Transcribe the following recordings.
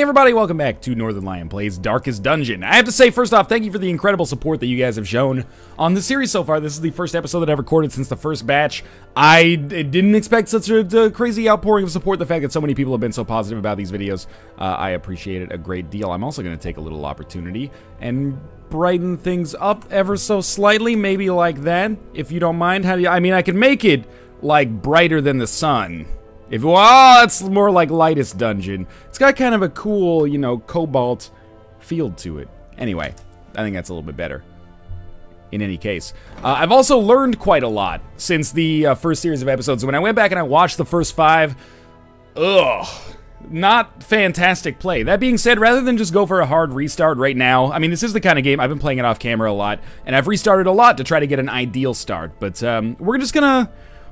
everybody, welcome back to Northernlion Plays Darkest Dungeon. I have to say, first off, thank you for the incredible support that you guys have shown on the series so far. This is the first episode that I've recorded since the first batch. I didn't expect such a crazy outpouring of support. The fact that so many people have been so positive about these videos, I appreciate it a great deal. I'm also going to take a little opportunity and brighten things up ever so slightly, maybe like that, if you don't mind. How do you, I mean, I could make it, like, brighter than the sun. Well, it's more like Lightest Dungeon. It's got kind of a cool, you know, cobalt feel to it. Anyway, I think that's a little bit better. In any case, I've also learned quite a lot since the first series of episodes. When I went back and I watched the first 5, not fantastic play. That being said, rather than just go for a hard restart right now, I mean, this is the kind of game, I've been playing it off camera a lot, and I've restarted a lot to try to get an ideal start, but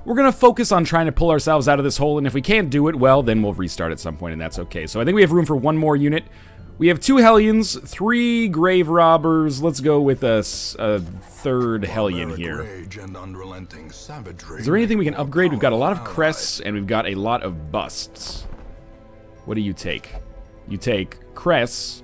we're gonna focus on trying to pull ourselves out of this hole, and if we can't do it, well, then we'll restart at some point, and that's okay. So I think we have room for one more unit. We have 2 Hellions, 3 Grave Robbers. Let's go with a third Hellion here. Is there anything we can upgrade? We've got a lot of crests, and we've got a lot of busts. What do you take? You take crests,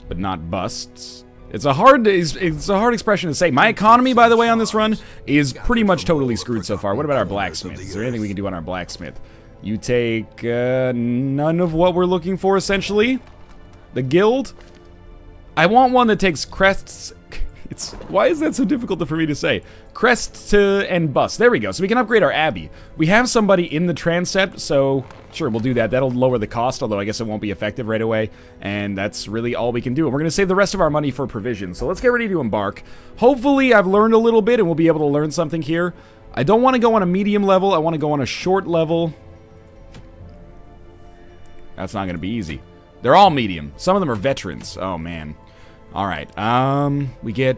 but not busts. It's a hard expression to say. My economy, by the way, on this run is pretty much totally screwed so far. What about our blacksmith? Is there anything we can do on our blacksmith? You take none of what we're looking for, essentially. The guild. I want one that takes crests. Why is that so difficult for me to say? Crests and busts. There we go. So we can upgrade our abbey. We have somebody in the transept, so sure, we'll do that. That'll lower the cost, although I guess it won't be effective right away. And that's really all we can do. And we're going to save the rest of our money for provisions. So let's get ready to embark. Hopefully, I've learned a little bit and we'll be able to learn something here. I don't want to go on a medium level. I want to go on a short level. That's not going to be easy. They're all medium. Some of them are veterans. Oh, man. All right. We get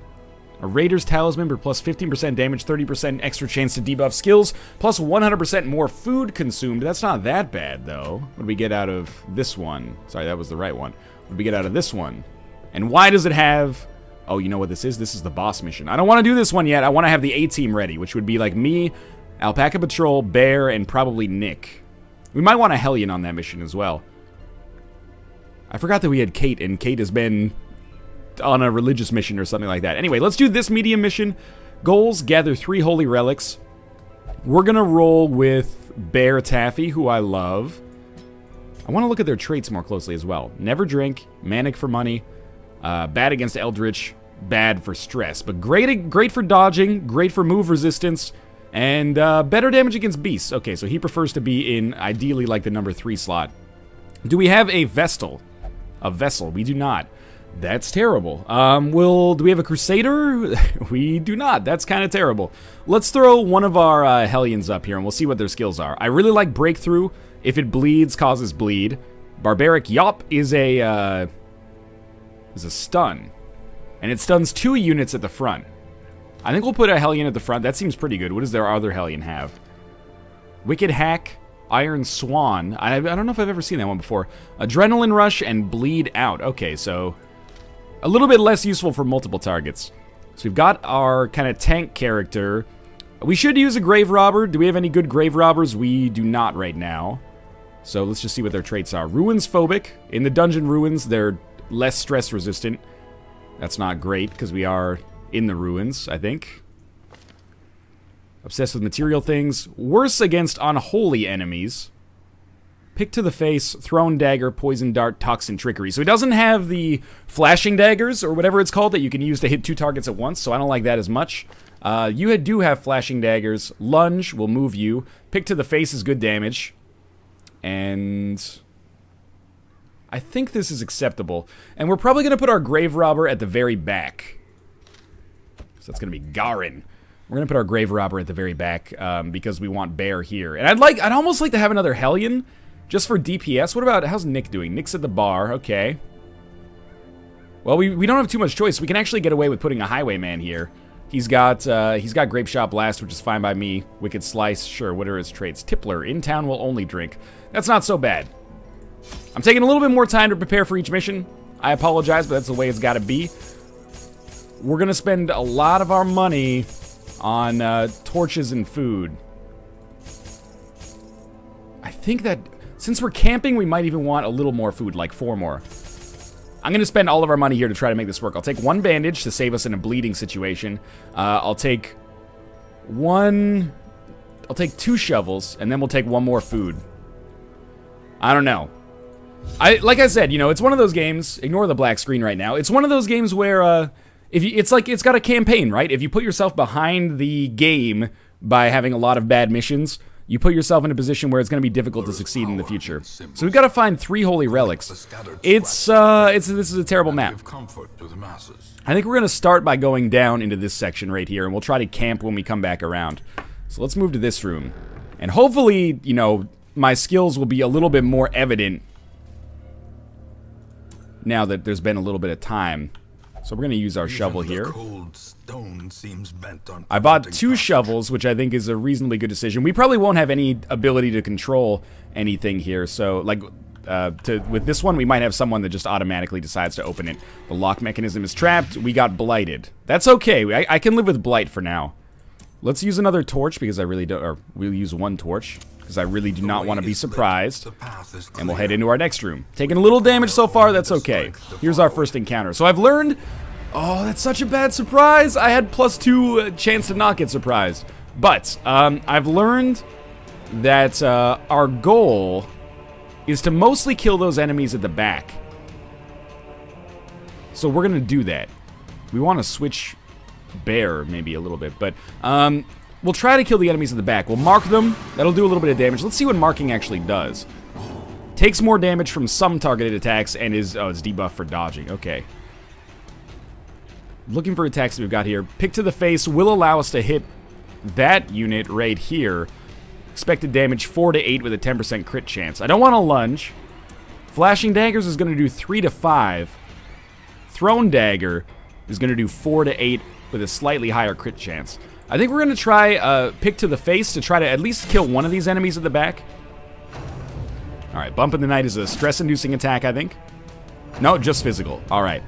a Raider's Talisman for plus 15% damage, 30% extra chance to debuff skills, plus 100% more food consumed. That's not that bad, though. What do we get out of this one? Sorry, that was the right one. What do we get out of this one? And why does it have... Oh, you know what this is? This is the boss mission. I don't want to do this one yet. I want to have the A-team ready, which would be like me, Alpaca Patrol, Bear, and probably Nick. We might want a Hellion on that mission as well. I forgot that we had Kate, and Kate has been on a religious mission or something like that. Anyway, let's do this medium mission. Goals, gather 3 holy relics. We're gonna roll with Bear Taffy, who I love. I want to look at their traits more closely as well. Never drink, manic for money, bad against Eldritch, bad for stress. But great for dodging, great for move resistance, and better damage against beasts. Okay, so he prefers to be in, ideally, like the number 3 slot. Do we have a Vestal? A vessel? We do not. That's terrible. Do we have a Crusader? We do not. That's kind of terrible. Let's throw one of our Hellions up here, and we'll see what their skills are. I really like Breakthrough. If it bleeds, causes bleed. Barbaric Yop is a stun, and it stuns 2 units at the front. I think we'll put a Hellion at the front. That seems pretty good. What does their other Hellion have? Wicked Hack, Iron Swan. I don't know if I've ever seen that one before. Adrenaline Rush and Bleed Out. Okay, so a little bit less useful for multiple targets. So we've got our kind of tank character. We should use a Grave Robber. Do we have any good Grave Robbers? We do not right now. So let's just see what their traits are. Ruins Phobic. In the dungeon ruins, they're less stress resistant. That's not great because we are in the ruins, I think. Obsessed with material things. Worse against unholy enemies. Pick to the face, thrown dagger, poison dart, toxin, trickery. So he doesn't have the flashing daggers, or whatever it's called, that you can use to hit 2 targets at once, so I don't like that as much. You do have flashing daggers. Lunge will move you. Pick to the face is good damage. And I think this is acceptable. And we're probably going to put our Grave Robber at the very back. So that's going to be Garin. We're going to put our Grave Robber at the very back because we want Bear here. And I'd almost like to have another Hellion just for DPS. What about, how's Nick doing? Nick's at the bar, okay. Well, we don't have too much choice. We can actually get away with putting a Highwayman here. He's got Grape Shot Blast, which is fine by me. Wicked Slice, sure, what are his traits? Tippler, in town will only drink. That's not so bad. I'm taking a little bit more time to prepare for each mission. I apologize, but that's the way it's got to be. We're going to spend a lot of our money on torches and food. I think that Since we're camping, we might even want a little more food, like 4 more. I'm going to spend all of our money here to try to make this work. I'll take 1 bandage to save us in a bleeding situation. I'll take 2 shovels, and then we'll take 1 more food. I don't know. Like I said, you know, it's one of those games. Ignore the black screen right now. It's one of those games where it's got a campaign, right? If you put yourself behind the game by having a lot of bad missions, you put yourself in a position where it's going to be difficult to succeed in the future. So we've got to find 3 holy relics. This is a terrible map. I think we're going to start by going down into this section right here, and we'll try to camp when we come back around. So let's move to this room. And hopefully, you know, my skills will be a little bit more evident now that there's been a little bit of time. So we're going to use our shovel here. I bought 2 shovels, which I think is a reasonably good decision. We probably won't have any ability to control anything here. So, like, with this one, we might have someone that just automatically decides to open it. The lock mechanism is trapped. We got blighted. That's okay. I can live with blight for now. Let's use another torch because I really don't... Or we'll use 1 torch because I really do not want to be surprised. And we'll head into our next room. Taking a little damage so far, that's okay. Here's our first encounter. So I've learned... Oh, that's such a bad surprise. I had +2 chance to not get surprised. But I've learned that our goal is to mostly kill those enemies at the back. So we're going to do that. We want to switch bear maybe a little bit. But we'll try to kill the enemies at the back. We'll mark them. That'll do a little bit of damage. Let's see what marking actually does. Takes more damage from some targeted attacks and is... Oh, it's debuff for dodging. Okay. Looking for attacks that we've got here. Pick to the face will allow us to hit that unit right here. Expected damage 4 to 8 with a 10% crit chance. I don't want to lunge. Flashing daggers is going to do 3 to 5. Thrown dagger is going to do 4 to 8 with a slightly higher crit chance. I think we're going to try pick to the face to try to at least kill one of these enemies at the back. Alright, Bump in the Night is a stress-inducing attack, I think. No, just physical. Alright.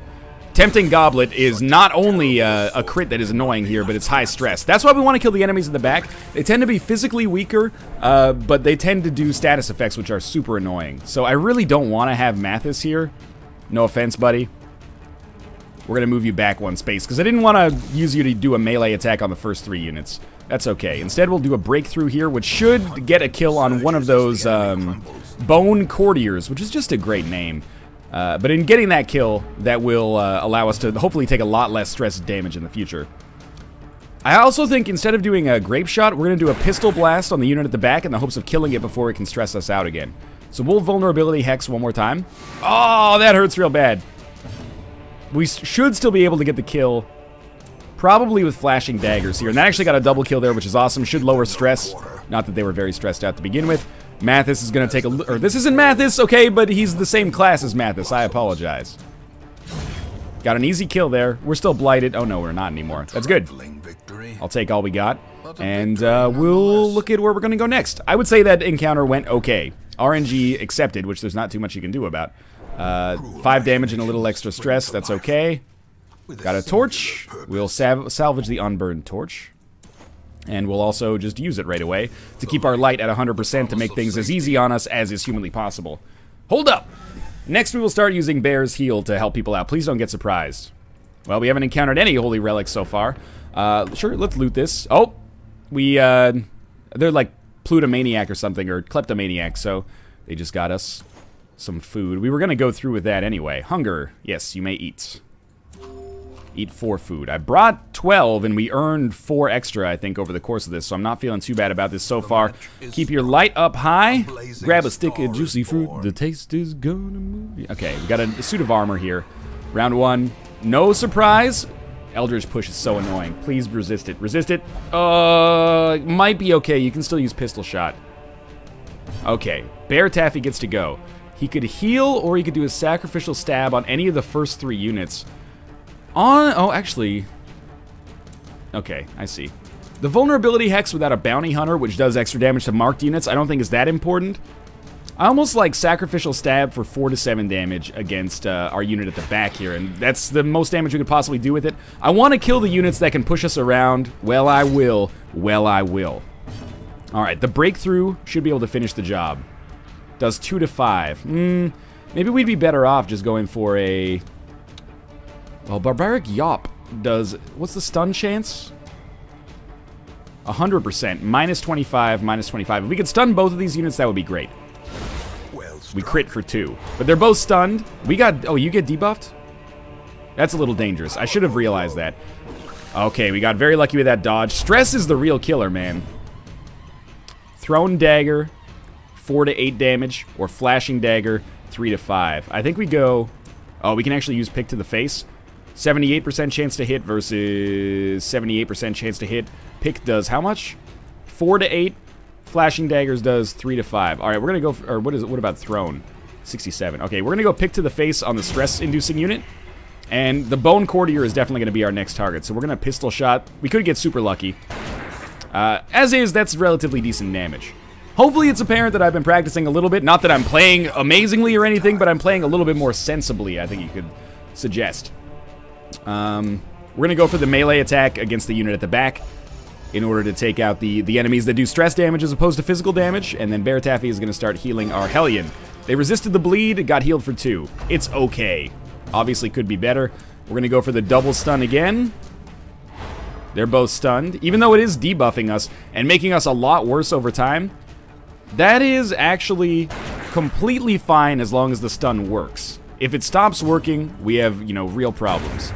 Tempting Goblet is not only a crit that is annoying here, but it's high stress. That's why we want to kill the enemies in the back. They tend to be physically weaker, but they tend to do status effects, which are super annoying. So I really don't want to have Mathis here. No offense, buddy. We're going to move you back 1 space, because I didn't want to use you to do a melee attack on the first 3 units. That's okay. Instead, we'll do a breakthrough here, which should get a kill on one of those Bone Courtiers, which is just a great name. But in getting that kill, that will allow us to hopefully take a lot less stress damage in the future. I also think instead of doing a grape shot, we're going to do a pistol blast on the unit at the back in the hopes of killing it before it can stress us out again. So we'll vulnerability hex 1 more time. Oh, that hurts real bad. We should still be able to get the kill, probably with flashing daggers here. And that actually got a double kill there, which is awesome. Should lower stress. Not that they were very stressed out to begin with. Mathis is going to take a... Or this isn't Mathis, okay, but he's the same class as Mathis. I apologize. Got an easy kill there. We're still blighted. Oh, no, we're not anymore. That's good. I'll take all we got. And we'll look at where we're going to go next. I would say that encounter went okay. RNG accepted, which there's not too much you can do about. 5 damage and a little extra stress. That's okay. Got a torch. We'll salvage the unburned torch. And we'll also just use it right away to keep our light at 100% to make things as easy on us as is humanly possible. Hold up! Next we will start using Bear's Heal to help people out. Please don't get surprised. Well, we haven't encountered any holy relics so far. Sure, let's loot this. Oh! They're like Plutomaniac or something, or Kleptomaniac, so they just got us some food. We were going to go through with that anyway. Hunger. Yes, you may eat. Eat 4 food. I brought 12, and we earned 4 extra, I think, over the course of this, so I'm not feeling too bad about this so far. Keep your light up high. Grab a stick of juicy fruit. The taste is gonna move you. Okay, we got a suit of armor here. Round 1. No surprise. Eldritch Push is so annoying. Please resist it. Resist it. Might be okay. You can still use Pistol Shot. Okay. Bear Taffy gets to go. He could heal, or he could do a sacrificial stab on any of the first 3 units. Oh, actually... Okay, I see. The vulnerability hex without a bounty hunter, which does extra damage to marked units, I don't think is that important. I almost like sacrificial stab for 4 to 7 damage against our unit at the back here, and that's the most damage we could possibly do with it. I want to kill the units that can push us around. Well, I will. Well, I will. Alright, the breakthrough should be able to finish the job. does 2 to 5. Maybe we'd be better off just going for a... Well, Barbaric Yop does... What's the stun chance? 100%. Minus 25, minus 25. If we could stun both of these units, that would be great. We crit for 2. But they're both stunned. We got... Oh, you get debuffed? That's a little dangerous. I should have realized that. Okay, we got very lucky with that dodge. Stress is the real killer, man. Thrown Dagger, 4 to 8 damage. Or Flashing Dagger, 3 to 5. I think we go... Oh, we can actually use Pick to the face. 78% chance to hit versus 78% chance to hit. Pick does how much? 4 to 8. Flashing Daggers does 3 to 5. All right, we're gonna go. Or what about Thrown? 67. Okay, we're gonna go Pick to the face on the stress-inducing unit, and the Bone Courtier is definitely gonna be our next target. So we're gonna pistol shot. We could get super lucky. As is, that's relatively decent damage. Hopefully, it's apparent that I've been practicing a little bit. Not that I'm playing amazingly or anything, but I'm playing a little bit more sensibly. I think you could suggest. We're gonna go for the melee attack against the unit at the back, in order to take out the enemies that do stress damage as opposed to physical damage, and then Bear Taffy is going to start healing our Hellion. They resisted the bleed, got healed for 2. It's okay. Obviously could be better. We're going to go for the double stun again. They're both stunned. Even though it is debuffing us and making us a lot worse over time, that is actually completely fine as long as the stun works. If it stops working, we have, you know, real problems.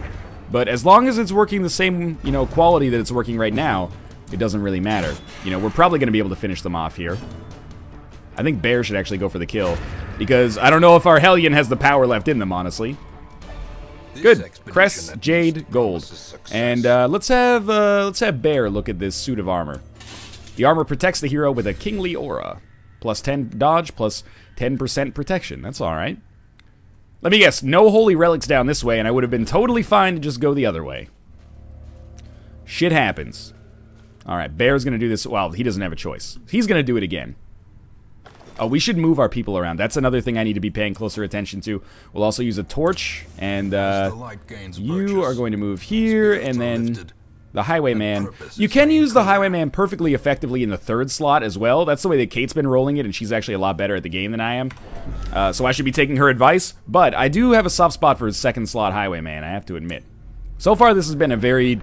But as long as it's working the same, you know, quality that it's working right now, it doesn't really matter. You know, we're probably going to be able to finish them off here. I think Bear should actually go for the kill, because I don't know if our Hellion has the power left in them, honestly. Good. Crest, Jade, Gold. And let's have Bear look at this suit of armor. The armor protects the hero with a kingly aura. Plus 10 dodge, plus 10% protection. That's alright. Let me guess, no holy relics down this way, and I would have been totally fine to just go the other way. Shit happens. Alright, Bear's gonna do this. Well, he doesn't have a choice. He's gonna do it again. Oh, we should move our people around. That's another thing I need to be paying closer attention to. We'll also use a torch, and you are going to move here, and then the Highwayman. You can use the Highwayman perfectly effectively in the 3rd slot as well. That's the way that Kate's been rolling it, and she's actually a lot better at the game than I am. So I should be taking her advice, but I do have a soft spot for his 2nd slot Highwayman, I have to admit. So far, this has been a very,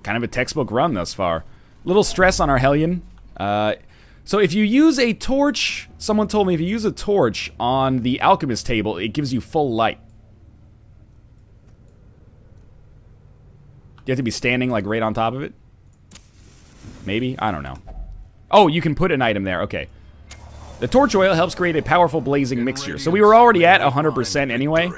kind of a textbook run thus far. Little stress on our Hellion. So if you use a torch, someone told me if you use a torch on the Alchemist table, it gives you full light. You have to be standing, like, right on top of it? Maybe? I don't know. Oh, you can put an item there. Okay. The torch oil helps create a powerful blazing mixture. So we were already at 100% anyway,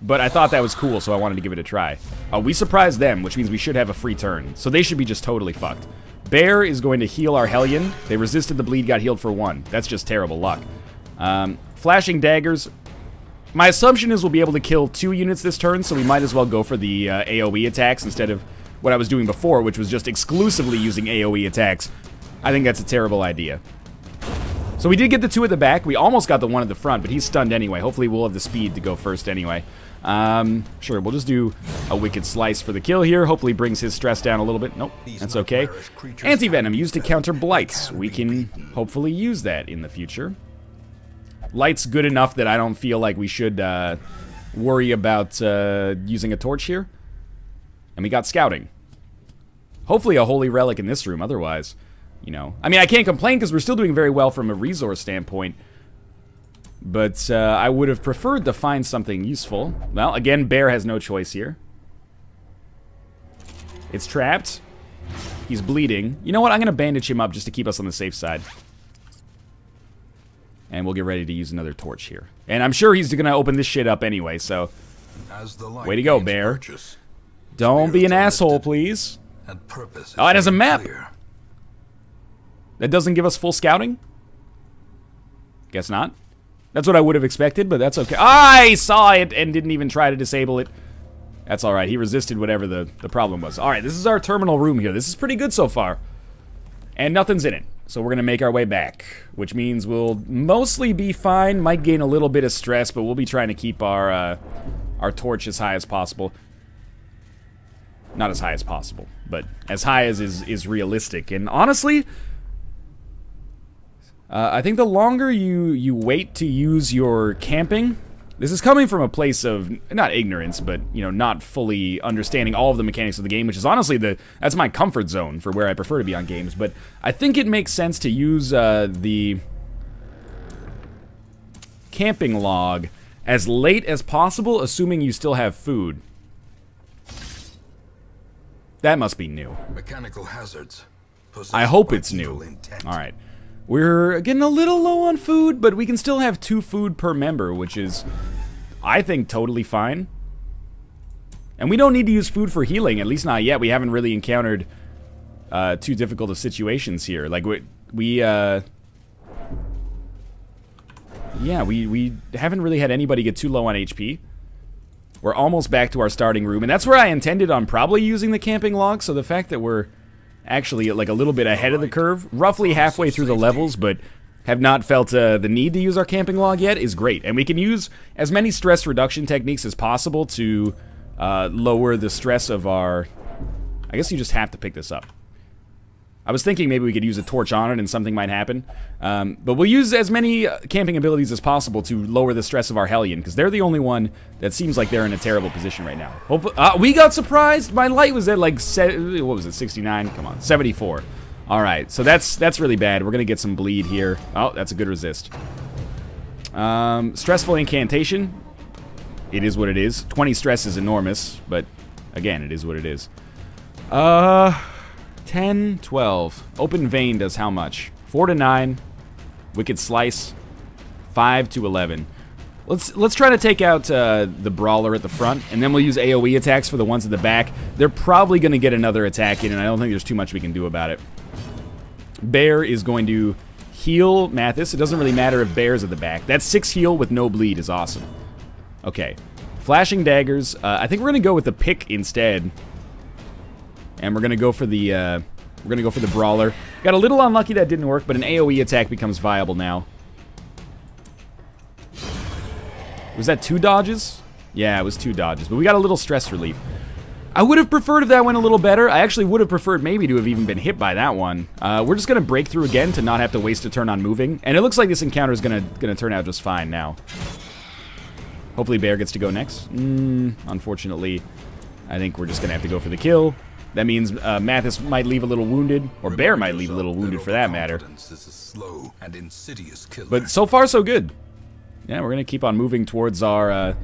but I thought that was cool, so I wanted to give it a try. We surprised them, which means we should have a free turn. So they should be just totally fucked. Bear is going to heal our Hellion. They resisted the bleed, got healed for 1. That's just terrible luck. Flashing Daggers. My assumption is we'll be able to kill 2 units this turn, so we might as well go for the AoE attacks instead of what I was doing before, which was just exclusively using AoE attacks. I think that's a terrible idea. So we did get the 2 at the back. We almost got the 1 at the front, but he's stunned anyway. Hopefully we'll have the speed to go first anyway. Sure, we'll just do a Wicked Slice for the kill here. Hopefully brings his stress down a little bit. Nope, that's okay. Anti-Venom used to counter Blights. We can hopefully use that in the future. Light's good enough that I don't feel like we should worry about using a torch here. And we got Scouting. Hopefully a Holy Relic in this room, otherwise, you know. I mean, I can't complain because we're still doing very well from a resource standpoint. But I would have preferred to find something useful. Well, again, Bear has no choice here. It's trapped. He's bleeding. You know what? I'm going to bandage him up just to keep us on the safe side. And we'll get ready to use another torch here. And I'm sure he's going to open this shit up anyway, so... Way to go, Bear. Don't be an asshole, please. Oh, it has a map! That doesn't give us full scouting? Guess not. That's what I would have expected, but that's okay. I saw it and didn't even try to disable it. That's alright. He resisted whatever the problem was. Alright, this is our terminal room here. This is pretty good so far. And nothing's in it. So we're going to make our way back, which means we'll mostly be fine. Might gain a little bit of stress, but we'll be trying to keep our torch as high as possible. Not as high as possible, but as high as is realistic. And honestly, I think the longer you wait to use your camping, this is coming from a place of, not ignorance, but, you know, not fully understanding all of the mechanics of the game, which is honestly that's my comfort zone for where I prefer to be on games, but I think it makes sense to use the camping log as late as possible, assuming you still have food. That must be new. Mechanical hazards. I hope it's new. Alright. We're getting a little low on food, but we can still have 2 food per member, which is, I think, totally fine. And we don't need to use food for healing, at least not yet. We haven't really encountered too difficult of situations here. Like, we haven't really had anybody get too low on HP. We're almost back to our starting room, and that's where I intended on probably using the camping log, so the fact that we're actually like a little bit ahead of the curve, roughly halfway through the levels, but have not felt the need to use our camping log yet is great. And we can use as many stress reduction techniques as possible to lower the stress of our... I guess you just have to pick this up. I was thinking maybe we could use a torch on it and something might happen. But we'll use as many camping abilities as possible to lower the stress of our Hellion, because they're the only one that seems like they're in a terrible position right now. Hopefully, we got surprised! My light was at like, what was it, 69? Come on, 74. Alright, so that's really bad. We're gonna get some bleed here. Oh, that's a good resist. Stressful incantation. It is what it is. 20 stress is enormous, but again, it is what it is. 10, 12. Open Vein does how much? 4 to 9. Wicked Slice. 5 to 11. Let's try to take out the Brawler at the front, and then we'll use AoE attacks for the ones at the back. They're probably going to get another attack in, and I don't think there's too much we can do about it. Bear is going to heal Mathis. It doesn't really matter if Bear's at the back. That 6 heal with no bleed is awesome. Okay. Flashing Daggers. I think we're going to go with the Pick instead. And we're gonna go for the Brawler. Got a little unlucky that didn't work, but an AoE attack becomes viable now. Was that 2 dodges? Yeah, it was 2 dodges, but we got a little stress relief. I would have preferred if that went a little better. I actually would have preferred maybe to have even been hit by that one. We're just gonna break through again to not have to waste a turn on moving, and it looks like this encounter is gonna turn out just fine now. Hopefully Bear gets to go next. Unfortunately, I think we're just gonna have to go for the kill. That means Mathis might leave a little wounded, or Bear might leave a little wounded for that matter. But so far, so good. Yeah, we're going to keep on moving towards our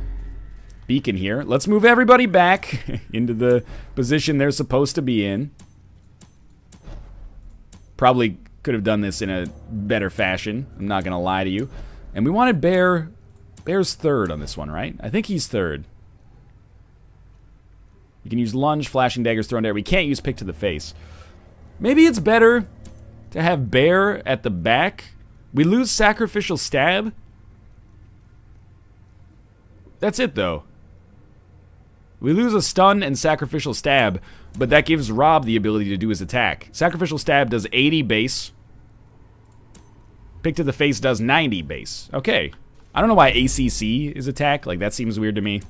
beacon here. Let's move everybody back into the position they're supposed to be in. Probably could have done this in a better fashion, I'm not going to lie to you. And we wanted Bear. Bear's third on this one, right? I think he's third. You can use lunge, flashing daggers thrown there. We can't use pick to the face. Maybe it's better to have Bear at the back. We lose sacrificial stab. That's it, though. We lose a stun and sacrificial stab, but that gives Rob the ability to do his attack. Sacrificial stab does 80 base. Pick to the face does 90 base. Okay. I don't know why ACC is attack. Like, that seems weird to me.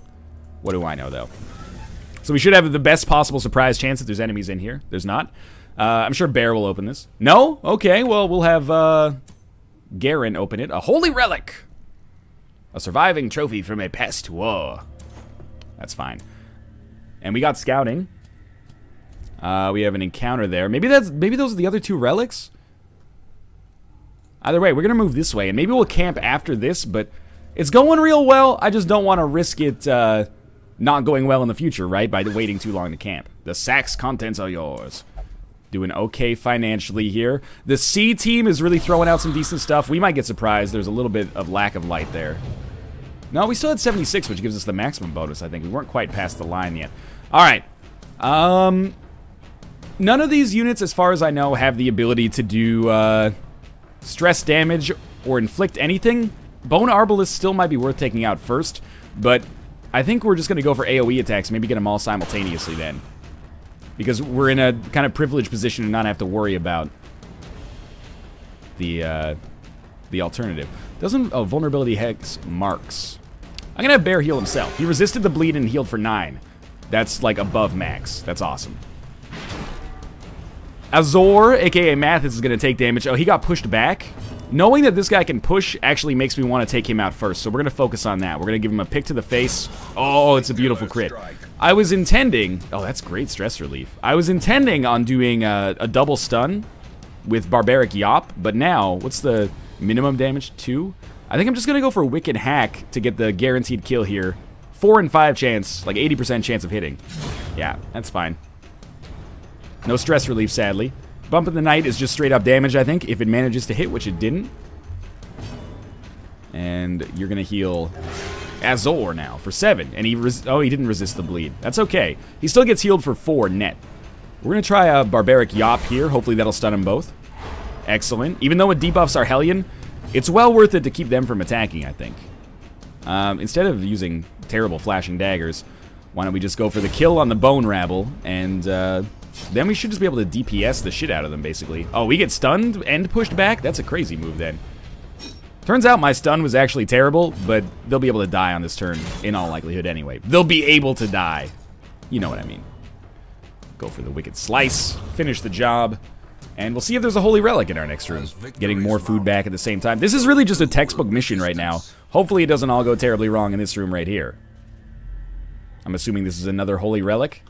What do I know, though? So we should have the best possible surprise chance if there's enemies in here. There's not. I'm sure Bear will open this. No? Okay, well, we'll have Garen open it. A holy relic! A surviving trophy from a past war. That's fine. And we got scouting. We have an encounter there. Maybe those are the other 2 relics? Either way, we're going to move this way. And maybe we'll camp after this, but it's going real well. I just don't want to risk it... not going well in the future, right? By waiting too long to camp. The sack's contents are yours. Doing okay financially here. The C team is really throwing out some decent stuff. We might get surprised. There's a little bit of lack of light there. No, we still had 76, which gives us the maximum bonus, I think. We weren't quite past the line yet. Alright. None of these units, as far as I know, have the ability to do stress damage or inflict anything. Bone Arbalist still might be worth taking out first, but... I think we're just going to go for AoE attacks, maybe get them all simultaneously then. Because we're in a kind of privileged position to not have to worry about the alternative. Doesn't... Oh, vulnerability hex marks. I'm going to have Bear heal himself. He resisted the bleed and healed for 9. That's, like, above max. That's awesome. Azor, a.k.a. Mathis, is going to take damage. Oh, he got pushed back? Knowing that this guy can push actually makes me want to take him out first, so we're going to focus on that. We're going to give him a pick to the face. Oh, it's a beautiful crit. I was intending... Oh, that's great stress relief. I was intending on doing a double stun with Barbaric Yop, but now, what's the minimum damage? 2? I think I'm just going to go for Wicked Hack to get the guaranteed kill here. 4 and 5 chance, like 80% chance of hitting. Yeah, that's fine. No stress relief, sadly. Bump in the Night is just straight up damage, I think, if it manages to hit, which it didn't. And you're going to heal Azor now for 7. And he didn't resist the bleed. That's okay. He still gets healed for 4 net. We're going to try a Barbaric Yop here. Hopefully that'll stun them both. Excellent. Even though it debuffs our Hellion, it's well worth it to keep them from attacking, I think. Instead of using terrible flashing daggers, why don't we just go for the kill on the Bone Rabble, and then we should just be able to DPS the shit out of them, basically. Oh, we get stunned and pushed back? That's a crazy move, then. Turns out my stun was actually terrible, but they'll be able to die on this turn, in all likelihood anyway. They'll be able to die. You know what I mean. Go for the Wicked Slice, finish the job, and we'll see if there's a Holy Relic in our next room. Getting more food back at the same time. This is really just a textbook mission right now. Hopefully it doesn't all go terribly wrong in this room right here. I'm assuming this is another Holy Relic.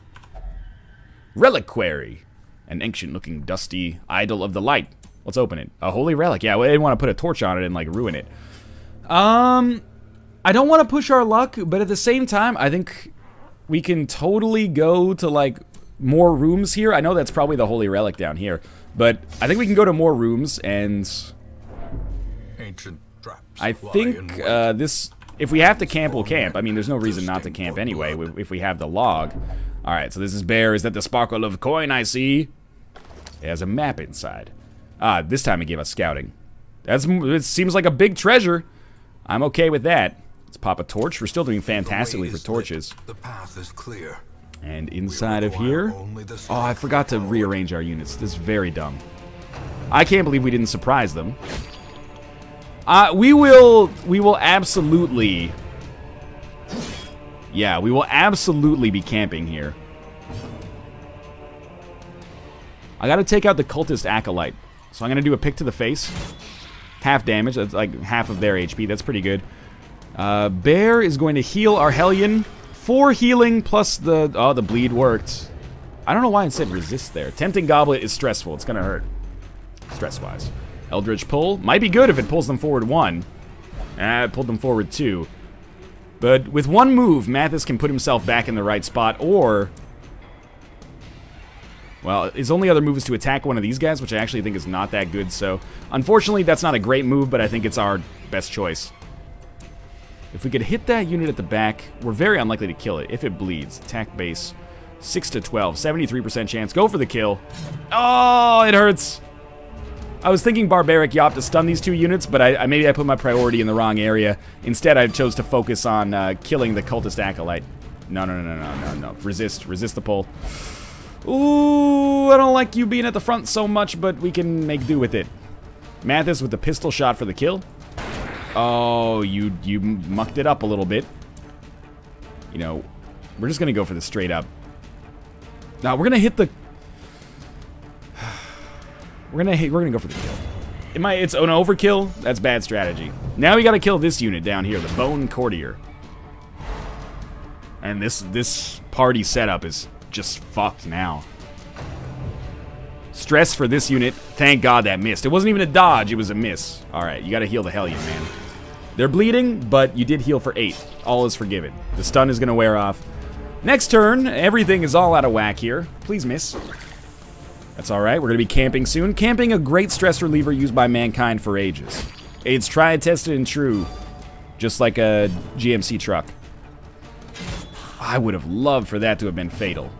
Reliquary. An ancient-looking, dusty idol of the light. Let's open it. A Holy Relic. Yeah, we didn't want to put a torch on it and, like, ruin it. I don't want to push our luck, but at the same time, I think we can totally go to, like, more rooms here. I know that's probably the Holy Relic down here, but I think we can go to more rooms, and ancient traps. I think this... If we have to camp, we'll camp. I mean, there's no reason not to camp anyway if we have the log. Alright, so this is Bear. Is that the sparkle of coin I see? It has a map inside. Ah, this time it gave us scouting. It seems like a big treasure. I'm okay with that. Let's pop a torch. We're still doing fantastically for torches. The path is clear. And inside of here... Oh, I forgot to rearrange our units. This is very dumb. I can't believe we didn't surprise them. We will absolutely... Yeah, we will absolutely be camping here. I gotta take out the Cultist Acolyte. So I'm gonna do a pick to the face. Half damage, that's like half of their HP, that's pretty good. Bear is going to heal our Hellion. 4 healing plus the... Oh, the bleed worked. I don't know why it said resist there. Tempting Goblet is stressful, it's gonna hurt. Stress-wise. Eldritch Pull. Might be good if it pulls them forward 1. It pulled them forward 2. But with one move, Mathis can put himself back in the right spot, or... Well, his only other move is to attack one of these guys, which I actually think is not that good, so... Unfortunately, that's not a great move, but I think it's our best choice. If we could hit that unit at the back, we're very unlikely to kill it, if it bleeds. Attack base, 6 to 12, 73% chance. Go for the kill. Oh, it hurts! I was thinking Barbaric Yop to stun these 2 units, but maybe I put my priority in the wrong area. Instead, I chose to focus on killing the Cultist Acolyte. No. Resist the pull. Ooh, I don't like you being at the front so much, but we can make do with it. Mathis with the pistol shot for the kill. Oh, you mucked it up a little bit. You know, we're just gonna go for the straight up. Now we're gonna hit the... We're gonna go for the kill. It's an overkill. That's bad strategy. Now we gotta kill this unit down here, the Bone Courtier. And this party setup is just fucked now. Stress for this unit. Thank God that missed. It wasn't even a dodge, it was a miss. Alright, you gotta heal the Hellion, man. They're bleeding, but you did heal for 8. All is forgiven. The stun is gonna wear off. Next turn, everything is all out of whack here. Please miss. That's alright, we're going to be camping soon. Camping, a great stress reliever used by mankind for ages. It's tried, tested, and true. Just like a GMC truck. I would have loved for that to have been fatal.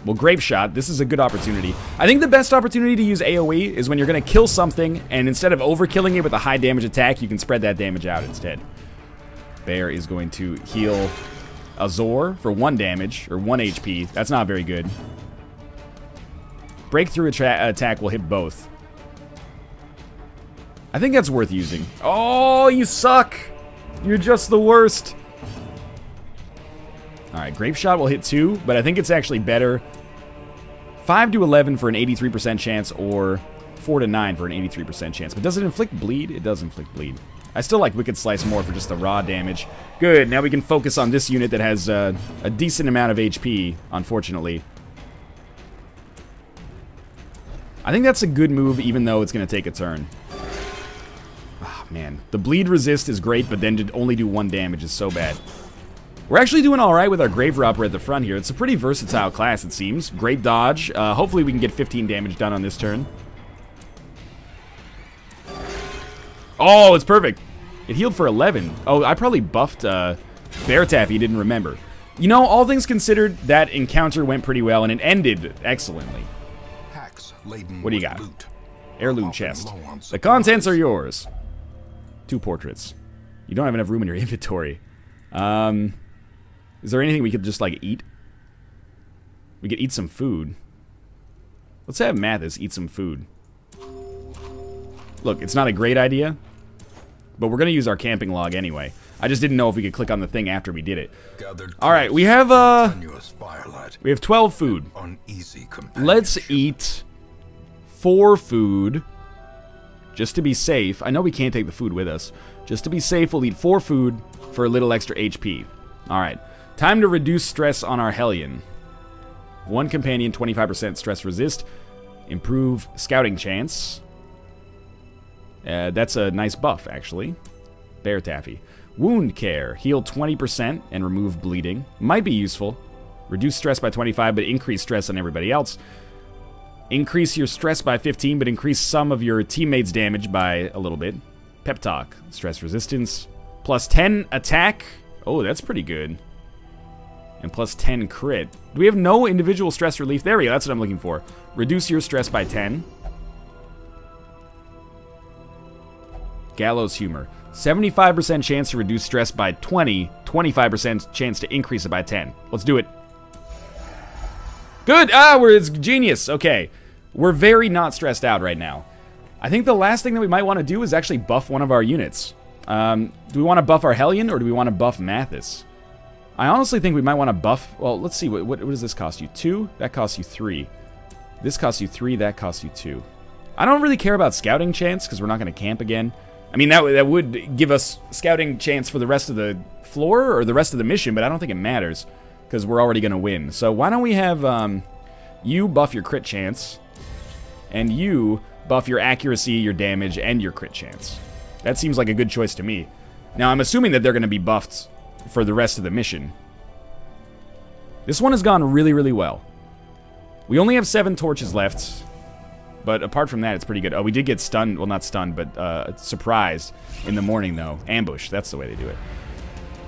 Well, Grape Shot, this is a good opportunity. I think the best opportunity to use AoE is when you're going to kill something, and instead of overkilling it with a high damage attack, you can spread that damage out instead. Bear is going to heal Azor for 1 damage, or 1 HP. That's not very good. Breakthrough attack will hit both. I think that's worth using. Oh, you suck! You're just the worst. Alright, Grape Shot will hit 2, but I think it's actually better. 5 to 11 for an 83% chance, or 4 to 9 for an 83% chance. But does it inflict bleed? It does inflict bleed. I still like Wicked Slice more for just the raw damage. Good, now we can focus on this unit that has a decent amount of HP, unfortunately. I think that's a good move, even though it's going to take a turn. Ah, man. The bleed resist is great, but then to only do 1 damage is so bad. We're actually doing alright with our Grave Robber at the front here. It's a pretty versatile class, it seems. Great dodge. Hopefully we can get 15 damage done on this turn. Oh, it's perfect. It healed for 11. Oh, I probably buffed Bear Taffy, didn't remember. You know, all things considered, that encounter went pretty well, and it ended excellently. What do you got? Heirloom chest. The contents are yours. 2 portraits. You don't have enough room in your inventory. Is there anything we could just, like, eat? We could eat some food. Let's have Mathis eat some food. Look, it's not a great idea, but we're going to use our camping log anyway. I just didn't know if we could click on the thing after we did it. Alright, we have 12 food. Let's eat 4 food, just to be safe. I know we can't take the food with us. Just to be safe, we'll eat 4 food for a little extra HP. Alright, time to reduce stress on our Hellion. 1 companion, 25% stress resist. Improve scouting chance. That's a nice buff, actually. Bear Taffy. Wound care. Heal 20% and remove bleeding. Might be useful. Reduce stress by 25, but increase stress on everybody else. Increase your stress by 15, but increase some of your teammates' damage by a little bit. Pep Talk. Stress resistance. Plus 10 attack. Oh, that's pretty good. And plus 10 crit. Do we have no individual stress relief? There we go. That's what I'm looking for. Reduce your stress by 10. Gallows Humor. 75% chance to reduce stress by 20. 25% chance to increase it by 10. Let's do it. Good! It's genius. Okay. We're very not stressed out right now. I think the last thing that we might want to do is actually buff one of our units. Do we want to buff our Hellion, or do we want to buff Mathis? I honestly think we might want to buff... Well, let's see. What does this cost you? 2? That costs you 3. This costs you 3. That costs you 2. I don't really care about scouting chance, because we're not going to camp again. I mean, that would give us scouting chance for the rest of the floor, or the rest of the mission, but I don't think it matters, because we're already going to win. So why don't we have you buff your crit chance, and you buff your accuracy, your damage, and your crit chance. That seems like a good choice to me. Now, I'm assuming that they're going to be buffed for the rest of the mission. This one has gone really, really well. We only have 7 torches left, but apart from that, it's pretty good. Oh, we did get stunned. Well, not stunned, but surprised in the morning, though. Ambush. That's the way they do it.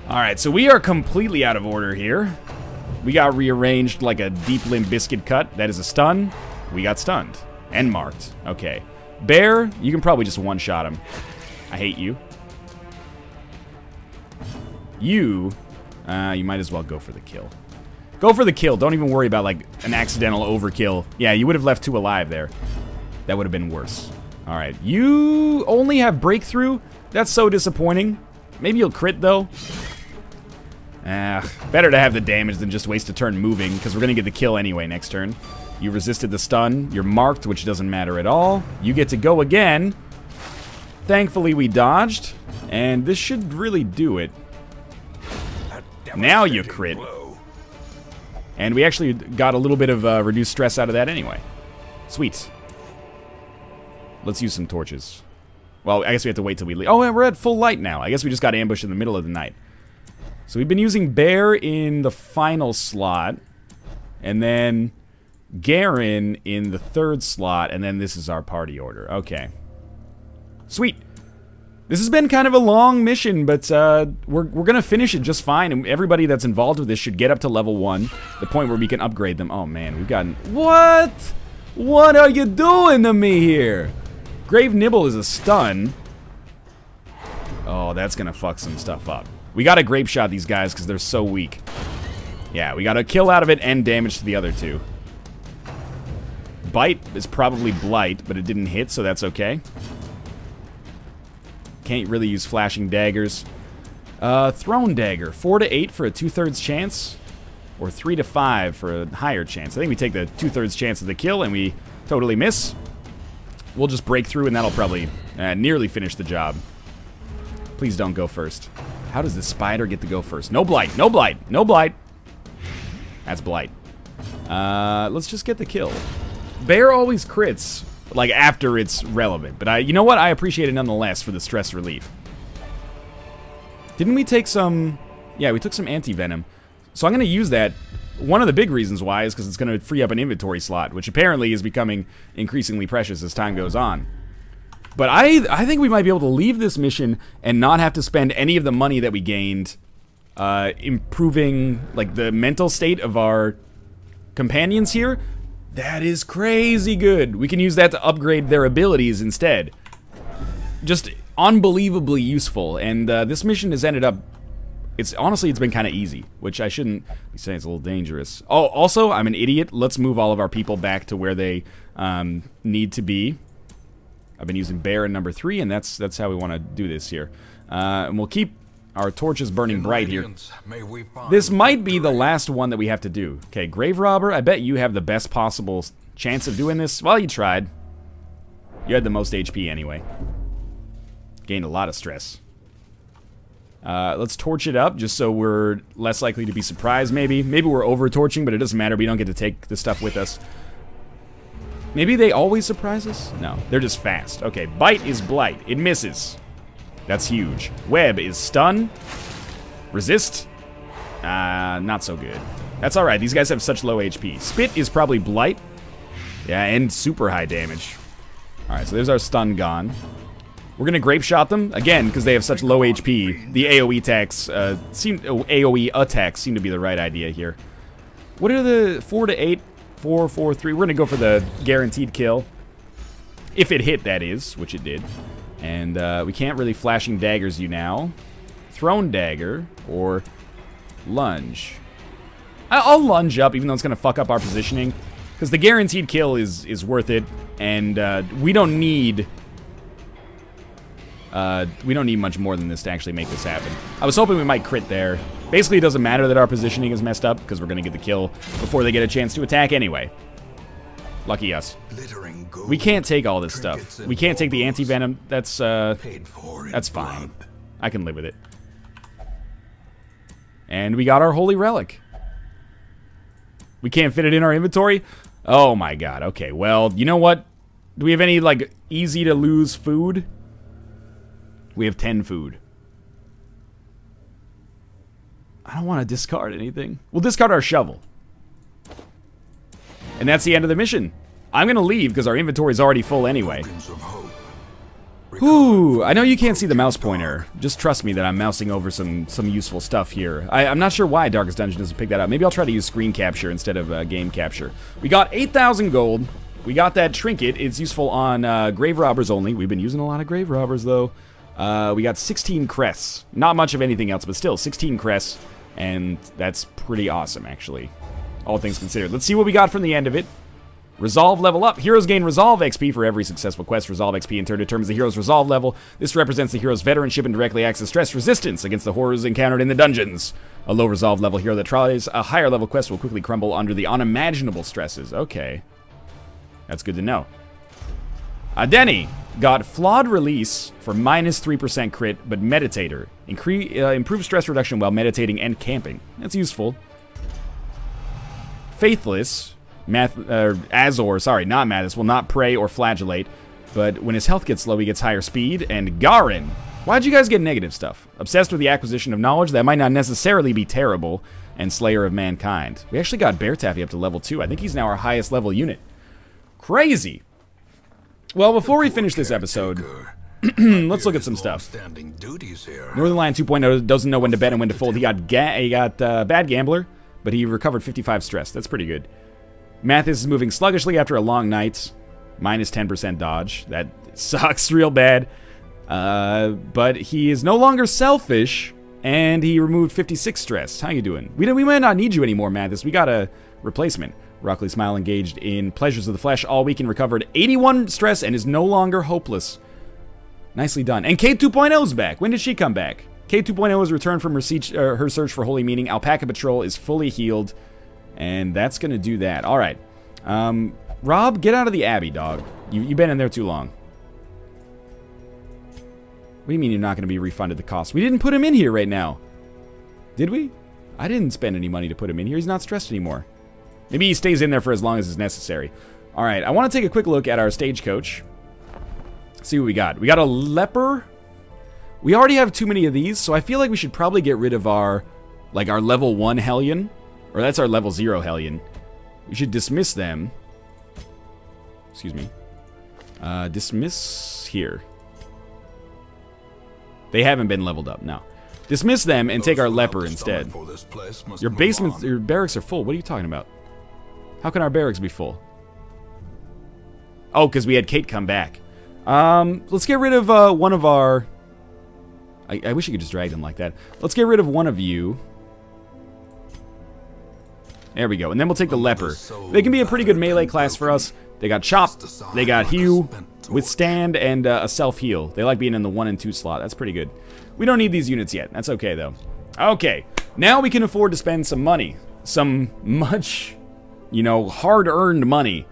Alright, so we are completely out of order here. We got rearranged like a deep Limp Bizkit cut. That is a stun. We got stunned. And marked. Okay. Bear, you can probably just one-shot him. I hate you. You might as well go for the kill. Go for the kill. Don't even worry about, like, an accidental overkill. Yeah, you would have left 2 alive there. That would have been worse. Alright, you only have breakthrough? That's so disappointing. Maybe you'll crit, though. Better to have the damage than just waste a turn moving, because we're going to get the kill anyway next turn. You resisted the stun. You're marked, which doesn't matter at all. You get to go again. Thankfully, we dodged, and this should really do it. Now you crit. And we actually got a little bit of reduced stress out of that anyway. Sweet. Let's use some torches. Well, I guess we have to wait till we leave. Oh, we're at full light now. I guess we just got ambushed in the middle of the night. So we've been using Bear in the final slot. And then Garen in the 3rd slot. And then this is our party order. Okay. Sweet. This has been kind of a long mission, but we're going to finish it just fine. And everybody that's involved with this should get up to level 1. The point where we can upgrade them. Oh, man. We've gotten... What? What are you doing to me here? Grave Nibble is a stun. Oh, that's going to fuck some stuff up. We got to grape shot these guys because they're so weak. Yeah, we got a kill out of it and damage to the other 2. Bite is probably Blight, but it didn't hit, so that's okay. Can't really use flashing daggers. Thrown dagger. 4 to 8 for a 2/3 chance. Or 3 to 5 for a higher chance. I think we take the 2/3 chance of the kill and we totally miss. we'll just break through, and that'll probably nearly finish the job. Please don't go first. How does the spider get to go first? No blight, no blight, no blight. That's blight. Let's just get the kill. Bear always crits, like, after it's relevant. But you know what? I appreciate it nonetheless for the stress relief. Didn't we take some... Yeah, we took some anti-venom. So I'm going to use that. One of the big reasons why is because it's going to free up an inventory slot, which apparently is becoming increasingly precious as time goes on. But I think we might be able to leave this mission and not have to spend any of the money that we gained improving, like, the mental state of our companions here. That is crazy good. We can use that to upgrade their abilities instead. Just unbelievably useful. And this mission has ended up... Honestly, it's been kind of easy, which I shouldn't be saying. It's a little dangerous. Oh, also, I'm an idiot. Let's move all of our people back to where they need to be. I've been using bear in number 3, and that's how we want to do this here. And we'll keep our torches burning bright here. This might be the last one that we have to do. Okay, grave robber. I bet you have the best possible chance of doing this. Well, you tried. You had the most HP anyway. Gained a lot of stress. Let's torch it up, just so we're less likely to be surprised, maybe. Maybe we're over-torching, but it doesn't matter. We don't get to take the stuff with us. Maybe they always surprise us? No, they're just fast. Okay, bite is blight. It misses. That's huge. Web is stun. Resist. Not so good. That's alright. These guys have such low HP. Spit is probably blight. Yeah, and super high damage. Alright, so there's our stun gone. We're gonna grape shot them again because they have such low HP. The AOE attacks seem to be the right idea here. What are the 4 to 8, 4, 4, 3? We're gonna go for the guaranteed kill, if it hit, that is, which it did. And we can't really flashing daggers you now. Thrown dagger or lunge. I'll lunge up, even though it's gonna fuck up our positioning, because the guaranteed kill is worth it, and we don't need much more than this to actually make this happen. I was hoping we might crit there. Basically, it doesn't matter that our positioning is messed up, because we're going to get the kill before they get a chance to attack anyway. Lucky us. We can't take all this stuff. We can't take the anti-venom. That's fine. I can live with it. And we got our holy relic. We can't fit it in our inventory? Oh my god. Okay, well, you know what? Do we have any, like, easy-to-lose food? We have 10 food. I don't want to discard anything. We'll discard our shovel. And that's the end of the mission. I'm going to leave because our inventory is already full anyway. Whew, I know you can't see the mouse pointer. Just trust me that I'm mousing over some useful stuff here. I'm not sure why Darkest Dungeon doesn't pick that up. Maybe I'll try to use screen capture instead of game capture. We got 8,000 gold. We got that trinket. It's useful on grave robbers only. We've been using a lot of grave robbers, though. We got 16 crests. Not much of anything else, but still, 16 crests. And that's pretty awesome, actually. All things considered. Let's see what we got from the end of it. Resolve level up. Heroes gain Resolve XP for every successful quest. Resolve XP in turn determines the hero's Resolve level. This represents the hero's veteranship and directly acts as stress resistance against the horrors encountered in the dungeons. A low Resolve level hero that tries a higher level quest will quickly crumble under the unimaginable stresses. Okay. That's good to know. Denny got Flawed Release for -3% crit, but Meditator. Improves stress reduction while meditating and camping. That's useful. Faithless. Azor, sorry, not Mathis, will not pray or flagellate, but when his health gets low, he gets higher speed. And Garin, why'd you guys get negative stuff? Obsessed with the acquisition of knowledge, that might not necessarily be terrible, and Slayer of Mankind. We actually got Bear Taffy up to level 2. I think he's now our highest level unit. Crazy! Well, before we finish this episode, let's look at some stuff. Northernlion 2.0 doesn't know when to bet and when to fold. He got Bad Gambler, but he recovered 55 stress. That's pretty good. Mathis is moving sluggishly after a long night. -10% dodge. That sucks real bad. But he is no longer selfish, and he removed 56 stress. How you doing? We might not need you anymore, Mathis. We got a replacement. Rockly Smile engaged in pleasures of the flesh all week and recovered 81 stress and is no longer hopeless. Nicely done. And K 2.0's back. When did she come back? K 2.0 has returned from her search for holy meaning. Alpaca Patrol is fully healed. And that's going to do that. All right. Rob, get out of the Abbey, dog. You've been in there too long. What do you mean you're not going to be refunded the cost? We didn't put him in here right now. Did we? I didn't spend any money to put him in here. He's not stressed anymore. Maybe he stays in there for as long as is necessary. Alright, I want to take a quick look at our stagecoach. See what we got. We got a leper. We already have too many of these, so I feel like we should probably get rid of our, like, our level 1 Hellion. Or that's our level 0 Hellion. We should dismiss them. Excuse me. Dismiss here. They haven't been leveled up, no. Dismiss them and take our leper instead. Your basements, your barracks are full. What are you talking about? How can our barracks be full? Oh, because we had Kate come back. Let's get rid of one of our... I wish you could just drag them like that. Let's get rid of one of you. There we go. And then we'll take the leper. They can be a pretty good melee class for us. They got Chop, they got Hew, Withstand, and a Self-Heal. They like being in the 1 and 2 slot. That's pretty good. We don't need these units yet. That's okay, though. Okay. Now we can afford to spend some money. Some much, you know, hard-earned money.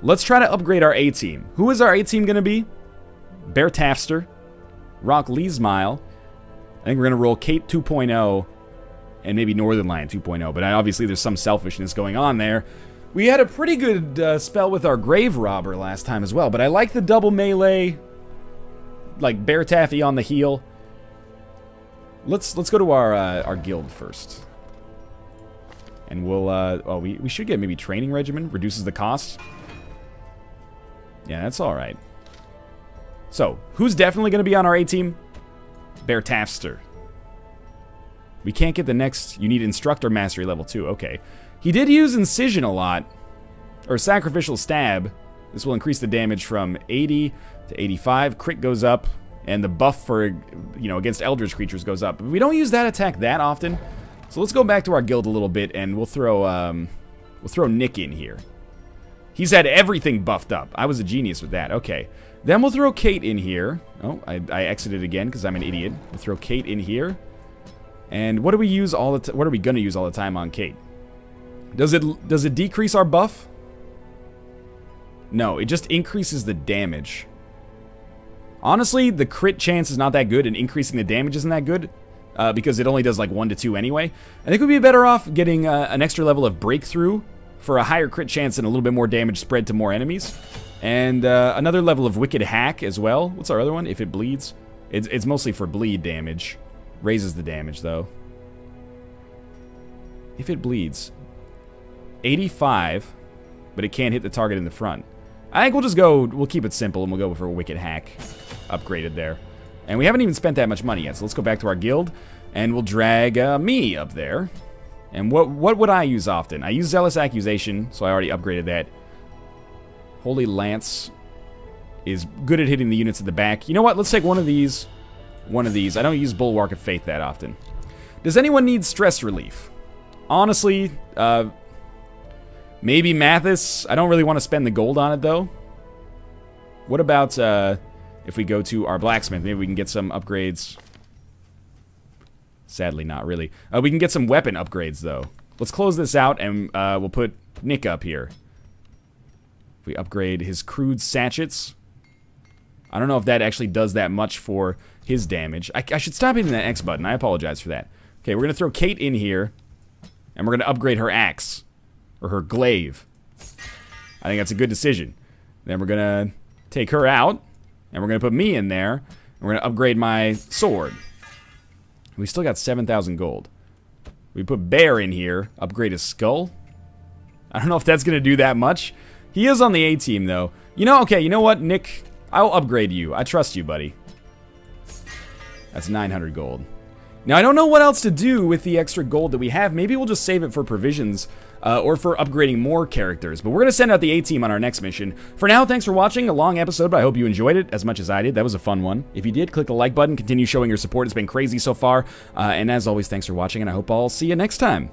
Let's try to upgrade our A-team. Who is our A-team going to be? Bear Tafster, Rock Leesmile. I think we're going to roll Kate 2.0 and maybe Northernlion 2.0. But obviously there's some selfishness going on there. We had a pretty good spell with our Grave Robber last time as well, but I like the double melee, like Bear Taffy on the heel. Let's go to our guild first, and we'll oh we should get maybe Training Regimen, reduces the cost. Yeah, that's all right. So who's definitely going to be on our A team? Bear Tafster. We can't get the next. You need Instructor Mastery level 2. Okay. He did use Incision a lot, or Sacrificial Stab. This will increase the damage from 80 to 85. Crit goes up, and the buff for, you know, against Eldritch creatures goes up. But we don't use that attack that often, so let's go back to our guild a little bit, and we'll throw Nick in here. He's had everything buffed up. I was a genius with that. Okay, then we'll throw Kate in here. Oh, I exited again because I'm an idiot. We'll throw Kate in here, and what do we use all the? What are we gonna use all the time on Kate? Does it decrease our buff? No, it just increases the damage. Honestly, the crit chance is not that good, and increasing the damage isn't that good, because it only does like 1 to 2 anyway. I think we'd be better off getting an extra level of Breakthrough for a higher crit chance and a little bit more damage spread to more enemies. And another level of Wicked Hack as well. What's our other one? If it bleeds. It's mostly for bleed damage. Raises the damage, though. If it bleeds... 85, but it can't hit the target in the front. I think we'll just go, we'll keep it simple, and we'll go for a Wicked Hack upgraded there. And we haven't even spent that much money yet, so let's go back to our guild, and we'll drag me up there. And what would I use often? I use Zealous Accusation, so I already upgraded that. Holy Lance is good at hitting the units at the back. You know what, let's take one of these. I don't use Bulwark of Faith that often. Does anyone need stress relief? Honestly, maybe Mathis. I don't really want to spend the gold on it, though. What about if we go to our blacksmith? Maybe we can get some upgrades. Sadly, not really. We can get some weapon upgrades, though. Let's close this out, and we'll put Nick up here. If we upgrade his crude sachets. I don't know if that actually does that much for his damage. I should stop hitting that X button. I apologize for that. Okay, we're going to throw Kate in here, and we're going to upgrade her axe. Or her glaive. I think that's a good decision. Then we're going to take her out. And we're going to put me in there. And we're going to upgrade my sword. We still got 7,000 gold. We put Bear in here. Upgrade his skull. I don't know if that's going to do that much. He is on the A team, though. You know, okay, you know what, Nick? I'll upgrade you. I trust you, buddy. That's 900 gold. Now, I don't know what else to do with the extra gold that we have. Maybe we'll just save it for provisions or for upgrading more characters. But we're going to send out the A-team on our next mission. For now, thanks for watching. A long episode, but I hope you enjoyed it as much as I did. That was a fun one. If you did, click the like button. Continue showing your support. It's been crazy so far. And as always, thanks for watching, and I hope I'll see you next time.